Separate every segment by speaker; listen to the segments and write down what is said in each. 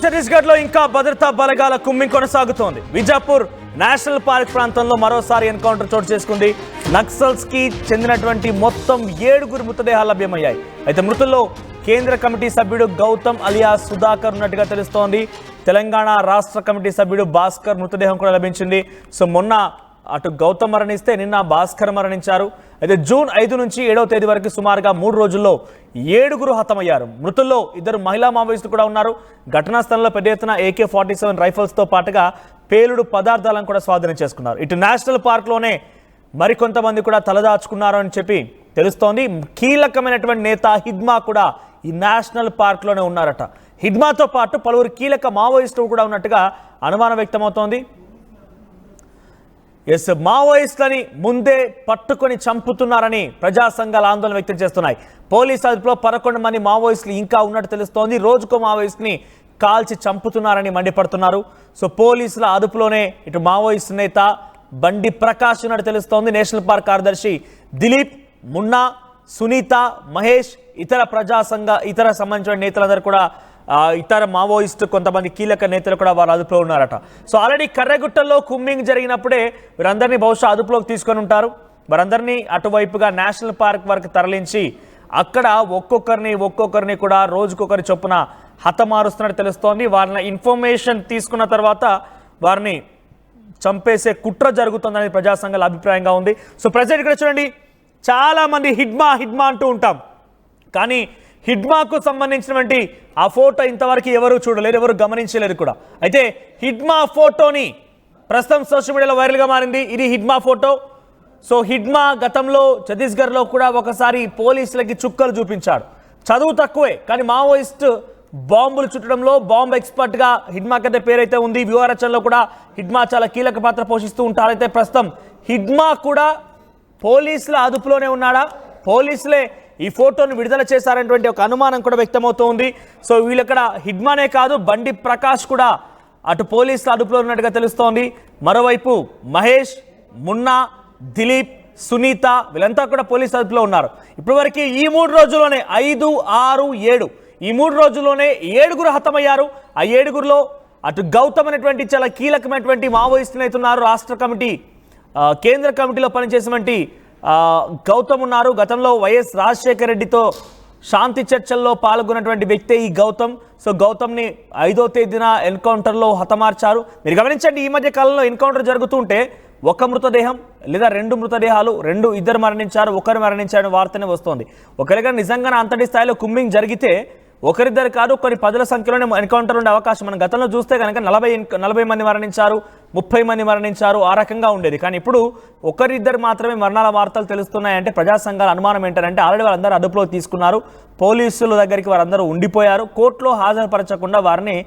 Speaker 1: ఛత్తీస్గఢ్లో ఇంకా భద్రతా బలగాల కుమ్మింగ్ కొనసాగుతోంది. విజాపూర్ నేషనల్ పార్క్ ప్రాంతంలో మరోసారి ఎన్కౌంటర్ చోటు చేసుకుంది. నక్సల్స్ కి చెందినటువంటి మొత్తం 7 మృతదేహాలు లభ్యమయ్యాయి. అయితే మృతుల్లో కేంద్ర కమిటీ సభ్యుడు గౌతమ్ అలియాస్ సుధాకర్ ఉన్నట్టుగా తెలుస్తోంది. తెలంగాణ రాష్ట్ర కమిటీ సభ్యుడు భాస్కర్ మృతదేహం కూడా లభించింది. సో మొన్న అటు గౌతమ్ మరణిస్తే నిన్న భాస్కర్ మరణించారు. అయితే జూన్ 5 నుంచి 7వ తేదీ వరకు సుమారుగా 3 రోజుల్లో 7 హతమయ్యారు. మృతుల్లో 2 మహిళా మావోయిస్టులు కూడా ఉన్నారు. ఘటనా స్థలంలో పెద్ద ఎత్తున AK-47 రైఫల్స్తో పాటుగా పేలుడు పదార్థాలను కూడా స్వాధీనం చేసుకున్నారు. ఇటు నేషనల్ పార్క్లోనే మరికొంతమంది కూడా తలదాచుకున్నారు అని చెప్పి తెలుస్తోంది. కీలకమైనటువంటి నేత హిడ్మా కూడా ఈ నేషనల్ పార్క్లోనే ఉన్నారట. హిడ్మాతో పాటు పలువురు కీలక మావోయిస్టులు కూడా ఉన్నట్టుగా అనుమానం వ్యక్తమవుతోంది. మావోయిస్టులని ముందే పట్టుకొని చంపుతున్నారని ప్రజా సంఘాలు ఆందోళన వ్యక్తం చేస్తున్నాయి. పోలీసు అదుపులో 11 మంది మావోయిస్టులు ఇంకా ఉన్నట్టు తెలుస్తోంది. రోజుకో మావోయిస్టుని కాల్చి చంపుతున్నారని మండిపడుతున్నారు. సో పోలీసుల అదుపులోనే ఇటు మావోయిస్టు నేత బండి ప్రకాష్ ఉన్నట్టు తెలుస్తోంది. నేషనల్ పార్క్ కార్యదర్శి దిలీప్, మున్నా, సునీత, మహేష్, ఇతర సంబంధించిన నేతలందరూ కూడా ఇతర మావోయిస్టు కొంతమంది కీలక నేతలు కూడా వారు అదుపులో ఉన్నారట. సో ఆల్రెడీ కర్రెగుట్టల్లో కుమ్మింగ్ జరిగినప్పుడే వీరందరినీ బహుశా అదుపులోకి తీసుకొని ఉంటారు. వారందరినీ అటువైపుగా నేషనల్ పార్క్ వరకు తరలించి అక్కడ ఒక్కొక్కరిని కూడా రోజుకొకరి చొప్పున హతమారుస్తున్నట్టు తెలుస్తోంది. వారిని ఇన్ఫర్మేషన్ తీసుకున్న తర్వాత వారిని చంపేసే కుట్ర జరుగుతుందనేది ప్రజా సంఘాల అభిప్రాయంగా ఉంది. సో ప్రజెంట్ ఇక్కడ చూడండి, చాలామంది హిడ్మా అంటూ ఉంటాం, కానీ హిడ్మాకు సంబంధించినటువంటి ఆ ఫోటో ఇంతవరకు ఎవరు చూడలేరు, ఎవరు గమనించలేరు కూడా. అయితే హిడ్మా ఫోటోని ప్రస్తుతం సోషల్ మీడియాలో వైరల్గా మారింది. ఇది హిడ్మా ఫోటో. సో హిడ్మా గతంలో ఛత్తీస్గఢ్లో కూడా ఒకసారి పోలీసులకి చుక్కలు చూపించాడు. చదువు తక్కువే, కానీ మావోయిస్ట్ బాంబులు చుట్టడంలో బాంబు ఎక్స్పర్ట్గా హిడ్మాకైతే పేరైతే ఉంది. వ్యూహరచనలో కూడా హిడ్మా చాలా కీలక పాత్ర పోషిస్తూ ఉంటారు. అయితే ప్రస్తుతం హిడ్మా కూడా పోలీసుల అదుపులోనే ఉన్నాడా, పోలీసులే ఈ ఫోటోను విడుదల చేశారనేటువంటి ఒక అనుమానం కూడా వ్యక్తమవుతోంది. సో వీళ్ళక్కడ హిడ్మానే కాదు, బండి ప్రకాష్ కూడా అటు పోలీసుల అదుపులో ఉన్నట్టుగా తెలుస్తోంది. మరోవైపు మహేష్, మున్నా, దిలీప్, సునీత వీళ్ళంతా కూడా పోలీసు అదుపులో ఉన్నారు. ఇప్పటివరకు ఈ 3 రోజుల్లోనే 5, 6, 7 ఈ 3 రోజుల్లోనే 7 హతమయ్యారు. ఆ 7లో అటు గౌతమ్ అనేటువంటి చాలా కీలకమైనటువంటి మావోయిస్టులు అవుతున్నారు. రాష్ట్ర కమిటీ కేంద్ర కమిటీలో పనిచేసినటువంటి గౌతమ్ ఉన్నారు. గతంలో వైఎస్ రాజశేఖర రెడ్డితో శాంతి చర్చల్లో పాల్గొన్నటువంటి వ్యక్తే ఈ గౌతమ్. సో గౌతమ్ని 5వ తేదీన ఎన్కౌంటర్లో హతమార్చారు. మీరు గమనించండి, ఈ మధ్య కాలంలో ఎన్కౌంటర్ జరుగుతుంటే ఒక మృతదేహం లేదా 2 మృతదేహాలు, ఇద్దరు మరణించారు, ఒకరు మరణించారని వార్తనే వస్తోంది. ఒకరిగా నిజంగా అంతటి స్థాయిలో కుమ్మింగ్ జరిగితే ఒకరిద్దరు కాదు, కొన్ని 10ల సంఖ్యలోనే ఎన్కౌంటర్ ఉండే అవకాశం మనం గతంలో చూస్తే కనుక 40 మంది మరణించారు, 30 మంది మరణించారు, ఆ రకంగా ఉండేది. కానీ ఇప్పుడు ఒకరిద్దరు మాత్రమే మరణాల వార్తలు తెలుస్తున్నాయంటే ప్రజా సంఘాల అనుమానం ఏంటంటే ఆల్రెడీ వాళ్ళందరూ అదుపులో తీసుకున్నారు, పోలీసుల దగ్గరికి వారందరూ ఉండిపోయారు, కోర్టులో హాజరుపరచకుండా వారిని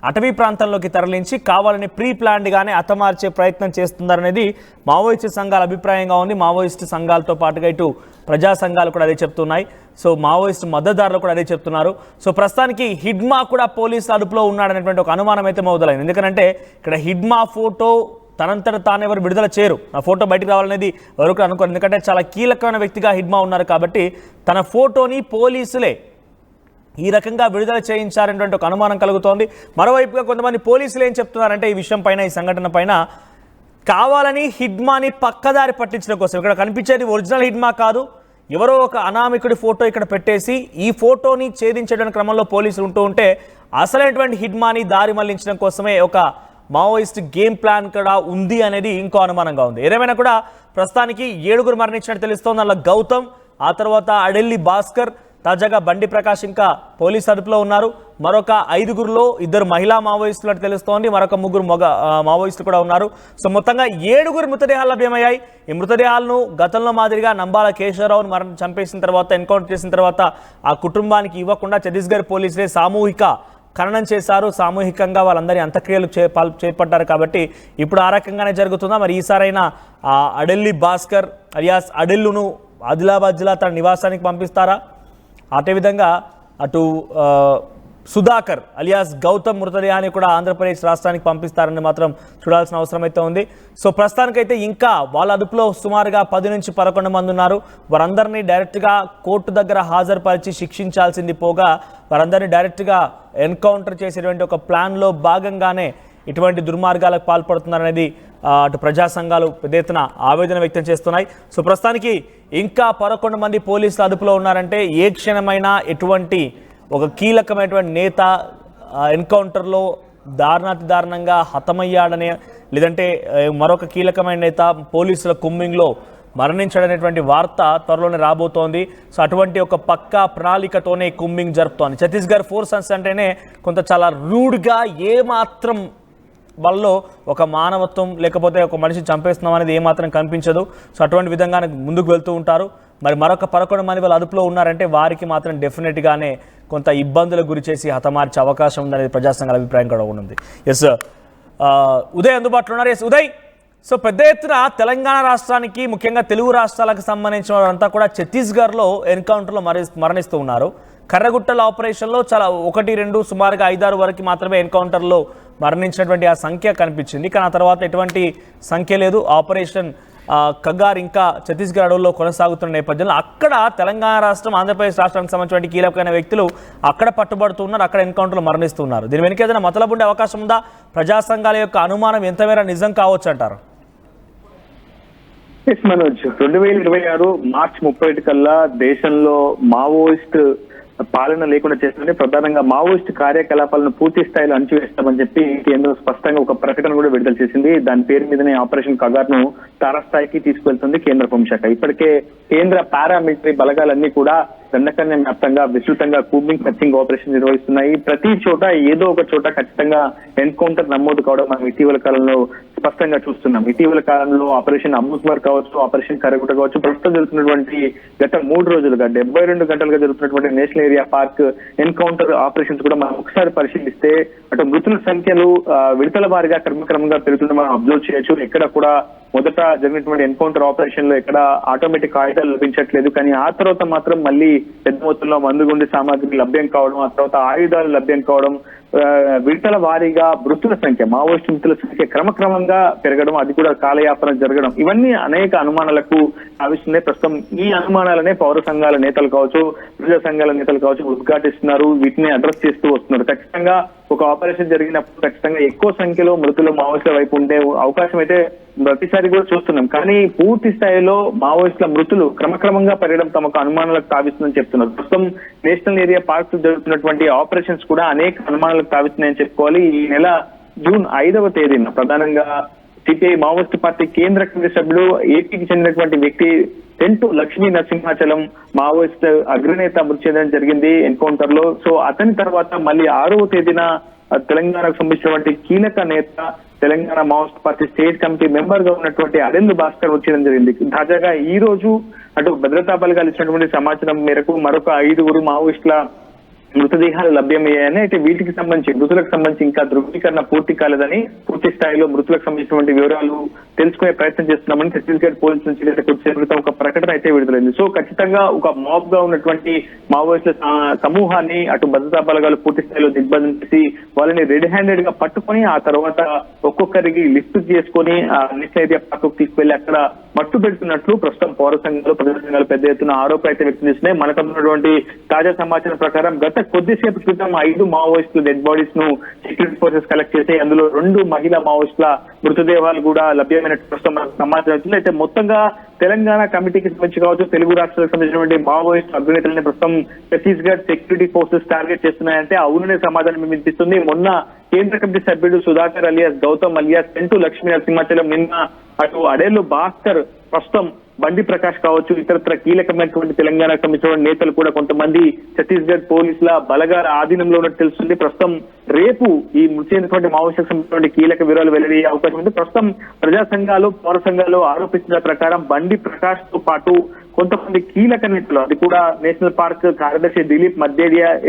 Speaker 1: అటవీ ప్రాంతంలోకి తరలించి కావాలని ప్రీ ప్లాన్డ్గానే హతమార్చే ప్రయత్నం చేస్తున్నారనేది మావోయిస్టు సంఘాల అభిప్రాయంగా ఉంది. మావోయిస్టు సంఘాలతో పాటుగా ఇటు ప్రజా సంఘాలు కూడా అదే చెప్తున్నాయి. సో మావోయిస్టు మద్దతుదారులు కూడా అదే చెప్తున్నారు. సో ప్రస్తుతానికి హిడ్మా కూడా పోలీసుల అదుపులో ఉన్నాడనేటువంటి ఒక అనుమానం అయితే మొదలైంది. ఎందుకంటే ఇక్కడ హిడ్మా ఫోటో తనంతట తాను ఎవరు విడుదల చేయరు, నా ఫోటో బయటకు రావాలనేది ఎవరు కూడా అనుకోరు. ఎందుకంటే చాలా కీలకమైన వ్యక్తిగా హిడ్మా ఉన్నారు కాబట్టి తన ఫోటోని పోలీసులే ఈ రకంగా విడుదల చేయించారనేటువంటి ఒక అనుమానం కలుగుతోంది. మరోవైపుగా కొంతమంది పోలీసులు ఏం చెప్తున్నారంటే ఈ విషయం పైన, ఈ సంఘటన పైన కావాలని హిడ్మాని పక్కదారి పట్టించడం కోసం, ఇక్కడ కనిపించేది ఒరిజినల్ హిడ్మా కాదు, ఎవరో ఒక అనామికుడి ఫోటో ఇక్కడ పెట్టేసి ఈ ఫోటోని ఛేదించడం క్రమంలో పోలీసులు ఉంటే అసలైనటువంటి హిడ్మాని దారి మళ్లించడం కోసమే ఒక మావోయిస్ట్ గేమ్ ప్లాన్ కూడా ఉంది అనేది ఇంకో అనుమానంగా ఉంది. ఏదేమైనా కూడా ప్రస్తుతానికి 7 మరణించినట్టు తెలుస్తోంది. అలా గౌతమ్, ఆ తర్వాత అడెల్లి భాస్కర్, తాజాగా బండి ప్రకాష్ ఇంకా పోలీసు అదుపులో ఉన్నారు. మరొక 5లో 2 మహిళా మావోయిస్టులు అని తెలుస్తోంది, మరొక 3 మగ మావోయిస్టులు కూడా ఉన్నారు. సో మొత్తంగా 7 మృతదేహాలు లభ్యమయ్యాయి. ఈ మృతదేహాలను గతంలో మాదిరిగా నంబాల కేశవరావును చంపేసిన తర్వాత, ఎన్కౌంటర్ చేసిన తర్వాత ఆ కుటుంబానికి ఇవ్వకుండా ఛత్తీస్గఢ్ పోలీసులే సామూహిక ఖననం చేశారు. సామూహికంగా వాళ్ళందరి అంత్యక్రియలు చేపట్టారు. కాబట్టి ఇప్పుడు ఆ రకంగానే జరుగుతుందా? మరి ఈసారైనా అడెల్లి భాస్కర్ అలియాస్ అడెల్లును ఆదిలాబాద్ జిల్లా తన నివాసానికి పంపిస్తారా? అదేవిధంగా అటు సుధాకర్ అలియాస్ గౌతమ్ మృతదేహాన్ని కూడా ఆంధ్రప్రదేశ్ రాష్ట్రానికి పంపిస్తారని మాత్రం చూడాల్సిన అవసరం అయితే ఉంది. సో ప్రస్తుతానికైతే ఇంకా వాళ్ళ అదుపులో సుమారుగా 10 నుంచి 11 మంది ఉన్నారు. వారందరినీ డైరెక్ట్గా కోర్టు దగ్గర హాజరుపరిచి శిక్షించాల్సింది పోగా వారందరినీ డైరెక్ట్గా ఎన్కౌంటర్ చేసేటువంటి ఒక ప్లాన్లో భాగంగానే ఇటువంటి దుర్మార్గాలకు పాల్పడుతున్నారనేది అటు ప్రజా సంఘాలు పెద్ద ఎత్తున ఆవేదన వ్యక్తం చేస్తున్నాయి. సో ప్రస్తుతానికి ఇంకా 11 మంది పోలీసులు అదుపులో ఉన్నారంటే ఏ క్షణమైనా ఎటువంటి ఒక కీలకమైనటువంటి నేత ఎన్కౌంటర్లో దారుణాతి దారుణంగా హతమయ్యాడనే, లేదంటే మరొక కీలకమైన నేత పోలీసుల కుమ్మింగ్లో మరణించడనేటువంటి వార్త త్వరలోనే రాబోతోంది. సో అటువంటి ఒక పక్కా ప్రణాళికతోనే కుమ్మింగ్ జరుపుతోంది. ఛత్తీస్గఢ్ ఫోర్సెస్ అంటేనే కొంత చాలా రూడ్గా ఏమాత్రం వాళ్ళలో ఒక మానవత్వం లేకపోతే ఒక మనిషి చంపేస్తున్నాం అనేది ఏమాత్రం కనిపించదు. సో అటువంటి విధంగా ముందుకు వెళ్తూ ఉంటారు. మరి మరొక 11 మంది వాళ్ళు అదుపులో ఉన్నారంటే వారికి మాత్రం డెఫినెట్గానే కొంత ఇబ్బందులకు గురి చేసి హతమార్చే అవకాశం ఉందనేది ప్రజా సంఘాల అభిప్రాయం కూడా ఉంది. ఎస్ ఉదయ్ అందుబాటులో ఉన్నారు. ఎస్ ఉదయ్, సో పెద్ద ఎత్తున తెలంగాణ రాష్ట్రానికి ముఖ్యంగా తెలుగు రాష్ట్రాలకు సంబంధించిన వారంతా కూడా ఛత్తీస్గఢ్లో ఎన్కౌంటర్లో మరణిస్తూ ఉన్నారు. కర్రగుట్టల ఆపరేషన్లో చాలా 1, 2 సుమారుగా 5, 6 వరకు మాత్రమే ఎన్కౌంటర్లో మరణించినటువంటి ఆ సంఖ్య కనిపించింది. కానీ ఆ తర్వాత ఎటువంటి సంఖ్య లేదు. ఆపరేషన్ కగార్ ఇంకా ఛత్తీస్గఢ్ అడవుల్లో కొనసాగుతున్న నేపథ్యంలో అక్కడ తెలంగాణ రాష్ట్రం, ఆంధ్రప్రదేశ్ రాష్ట్రానికి సంబంధించిన కీలకమైన వ్యక్తులు అక్కడ పట్టుబడుతున్నారు, అక్కడ ఎన్కౌంటర్లో మరణిస్తున్నారు. దీని వెనుక ఏదైనా మతలబు ఉండే అవకాశం ఉందా? ప్రజా సంఘాల యొక్క అనుమానం ఎంతమేర నిజం కావచ్చు అంటారు?
Speaker 2: మనోజ్, 2026 మార్చి 31 కల్లా దేశంలో మావోయిస్ట్ పాలన లేకుండా చేస్తుంటే ప్రధానంగా మావోయిస్ట్ కార్యకలాపాలను పూర్తి స్థాయిలో అణచివేస్తామని చెప్పి కేంద్రం స్పష్టంగా ఒక ప్రకటన కూడా విడుదల చేసింది. దాని పేరు మీదనే ఆపరేషన్ కగార్ ను తారాస్థాయికి తీసుకెళ్తుంది కేంద్ర హోంశాఖ. ఇప్పటికే కేంద్ర పారామిలిటరీ బలగాలన్నీ కూడా దండకారణ్యం వ్యాప్తంగా విస్తృతంగా కూంబింగ్ సర్చింగ్ ఆపరేషన్ నిర్వహిస్తున్నాయి. ప్రతి చోట ఏదో ఒక చోట ఖచ్చితంగా ఎన్కౌంటర్ నమోదు కావడం మనం ఇటీవల కాలంలో స్పష్టంగా చూస్తున్నాం. ఇటీవల కాలంలో ఆపరేషన్ అమృత్సర్ కావచ్చు, ఆపరేషన్ కరగుట కావచ్చు, ప్రస్తుతం జరుగుతున్నటువంటి గత 3 రోజులుగా 72 గంటలుగా జరుగుతున్నటువంటి national area park encounter operations కూడా మనం ఒకసారి పరిశీలిస్తే అటు మృతుల సంఖ్యలు విడతల వారిగా క్రమక్రమంగా పెరుగుతుందని మనం అబ్జర్వ్ చేయొచ్చు. ఎక్కడ కూడా మొదట జరిగినటువంటి ఎన్కౌంటర్ ఆపరేషన్ లో ఎక్కడ ఆటోమేటిక్ ఆయుధాలు లభించట్లేదు, కానీ ఆ తర్వాత మాత్రం మళ్ళీ పెద్ద మొత్తంలో మందుగుండి సామాగ్రి లభ్యం కావడం, ఆ తర్వాత ఆయుధాలు లభ్యం కావడం, విడతల వారీగా మృతుల సంఖ్య, మావోయిస్టు మృతుల సంఖ్య క్రమక్రమంగా పెరగడం, అది కూడా కాలయాపన జరగడం, ఇవన్నీ అనేక అనుమానాలకు ఆవిస్తున్నాయి. ప్రస్తుతం ఈ అనుమానాలనే పౌర సంఘాల నేతలు కావచ్చు, ప్రజా సంఘాల నేతలు కావచ్చు ఉద్ఘాటిస్తున్నారు, వీటిని అడ్రస్ చేస్తూ వస్తున్నారు. ఖచ్చితంగా ఒక ఆపరేషన్ జరిగినప్పుడు ఖచ్చితంగా ఎక్కువ సంఖ్యలో మృతులు మావోయిస్టుల వైపు ఉండే అవకాశం అయితే ప్రతిసారి కూడా చూస్తున్నాం. కానీ పూర్తి స్థాయిలో మావోయిస్టుల మృతులు క్రమక్రమంగా పెరగడం తమకు అనుమానాలకు తావిస్తుందని చెప్తున్నారు. ప్రస్తుతం నేషనల్ ఏరియా పార్క్స్ జరుగుతున్నటువంటి ఆపరేషన్స్ కూడా అనేక అనుమానాలకు తావిస్తున్నాయని చెప్పుకోవాలి. ఈ నెల జూన్ 5వ తేదీన ప్రధానంగా సిపిఐ మావోయిస్టు పార్టీ కేంద్ర కమిటీ సభ్యుడు, ఏపీకి చెందినటువంటి వ్యక్తి టెంటు లక్ష్మీ నరసింహాచలం మావోయిస్ట్ అగ్రనేత మృతి చెందడం జరిగింది ఎన్కౌంటర్ లో. సో అతని తర్వాత మళ్ళీ 6వ తేదీన తెలంగాణకు సంబంధించినటువంటి కీలక నేత, Telangana Maoist party state committee member గా ఉన్నటువంటి అరెందు భాస్కర్ వచ్చేయడం జరిగింది. తాజాగా ఈ రోజు అటు భద్రతా బలగాలు ఇచ్చినటువంటి సమాచారం మేరకు మరొక 5గురు మావోయిస్టుల మృతదేహాలు లభ్యమయ్యాయని, అయితే వీటికి సంబంధించి మృతులకు సంబంధించి ఇంకా ధృవీకరణ పూర్తి కాలేదని, పూర్తి స్థాయిలో మృతులకు సంబంధించినటువంటి వివరాలు తెలుసుకునే ప్రయత్నం చేస్తున్నామని ఛత్తీస్గఢ్ పోలీసు నుంచి కొద్దిసేపటితో ఒక ప్రకటన అయితే విడుదలైంది. సో ఖచ్చితంగా ఒక మాబ్ గా ఉన్నటువంటి మావోయిస్టుల సమూహాన్ని అటు భద్రతా బలగాలు పూర్తి స్థాయిలో దిగ్బంధం చేసి వాళ్ళని రెడ్ హ్యాండెడ్ గా పట్టుకొని ఆ తర్వాత ఒక్కొక్కరికి లిఫ్ట్ చేసుకొని నేషనల్ ఏరియా పార్క్ తీసుకెళ్లి అక్కడ మట్టు పెడుతున్నట్లు ప్రస్తుతం పౌర సంఘాలు, ప్రజా సంఘాలు పెద్ద ఎత్తున ఆరోపణ అయితే వ్యక్తం చేస్తున్నాయి. మనకు ఉన్నటువంటి తాజా సమాచారం ప్రకారం గత కొద్దిసేపు క్రితం 5 మావోయిస్టుల డెడ్ బాడీస్ ను సెక్యూరిటీ ఫోర్సెస్ కలెక్ట్ చేసి అందులో 2 మహిళా మావోయిస్టుల మృతదేహాలు కూడా లభ్యమైనట్టు ప్రస్తుతం సమాచారం వచ్చింది. అయితే మొత్తంగా తెలంగాణ కమిటీకి సంబంధించి కావచ్చు, తెలుగు రాష్ట్రాలకు సంబంధించినటువంటి మావోయిస్ట్ అగ్రనేతలని ప్రస్తుతం ఛత్తీస్గఢ్ సెక్యూరిటీ ఫోర్సెస్ టార్గెట్ చేస్తున్నాయంటే అవుననే సమాధానం వినిపిస్తుంది. మొన్న కేంద్ర కమిటీ సభ్యుడు సుధాకర్ అలియాస్ గౌతమ్ అలియాస్ టెంటు లక్ష్మీ నరసింహాచలం, నిన్న అటు అడేలు భాస్కర్, ప్రస్తుతం బండి ప్రకాష్ కావచ్చు, ఇతరత్ర కీలకమైనటువంటి తెలంగాణకు సంబంధించిన నేతలు కూడా కొంతమంది ఛత్తీస్గఢ్ పోలీసుల బలగాల ఆధీనంలో ఉన్నట్టు తెలుస్తుంది. ప్రస్తుతం రేపు ఈ మృతి చెందినటువంటి మావోయిస్టులకు సంబంధించిన కీలక వివరాలు వెల్లడయ్యే అవకాశం ఉంది. ప్రస్తుతం ప్రజా సంఘాలు, పౌర సంఘాలు ఆరోపిస్తున్న ప్రకారం బండి ప్రకాష్ తో పాటు కొంతమంది కీలక నేతలు, అది కూడా నేషనల్ పార్క్ కార్యదర్శి దిలీప్, మధ్య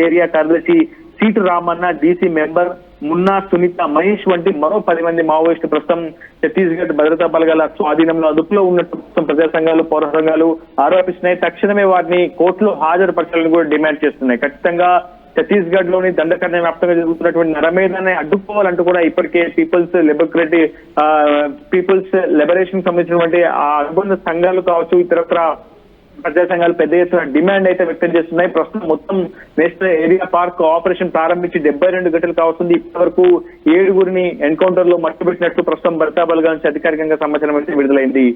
Speaker 2: ఏరియా కార్యదర్శి CITU Ramanna, DC member Munna, Sunitha, Mahesh వంటి మరో 10 మంది మావోయిస్టు ప్రస్తుతం ఛత్తీస్గఢ్ భద్రతా బలగాల స్వాధీనంలో అదుపులో ఉన్నట్టు ప్రజా సంఘాలు, పౌర సంఘాలు ఆరోపిస్తున్నాయి. తక్షణమే వారిని కోర్టులో హాజరుపరచాలని కూడా డిమాండ్ చేస్తున్నాయి. ఖచ్చితంగా ఛత్తీస్గఢ్ లోని దండకారణ్య వ్యాప్తంగా జరుగుతున్నటువంటి నరమేధాన్ని అడ్డుకోవాలంటూ కూడా ఇప్పటికే పీపుల్స్ లిబరేషన్ సంబంధించినటువంటి ఆ అనుబంధ సంఘాలు కావచ్చు, ఇతరత్ర ప్రజా సంఘాలు పెద్ద ఎత్తున డిమాండ్ అయితే వ్యక్తం చేస్తున్నాయి. ప్రస్తుతం మొత్తం నేషనల్ ఏరియా పార్క్ ఆపరేషన్ ప్రారంభించి 72 గంటలు కావస్తుంది. ఇప్పటివరకు 7గురిని ఎన్కౌంటర్ లో మట్టుబెట్టినట్లు ప్రస్తుతం భర్తా బలగా నుంచి అధికారికంగా సమాచారం అయితే విడుదలైంది.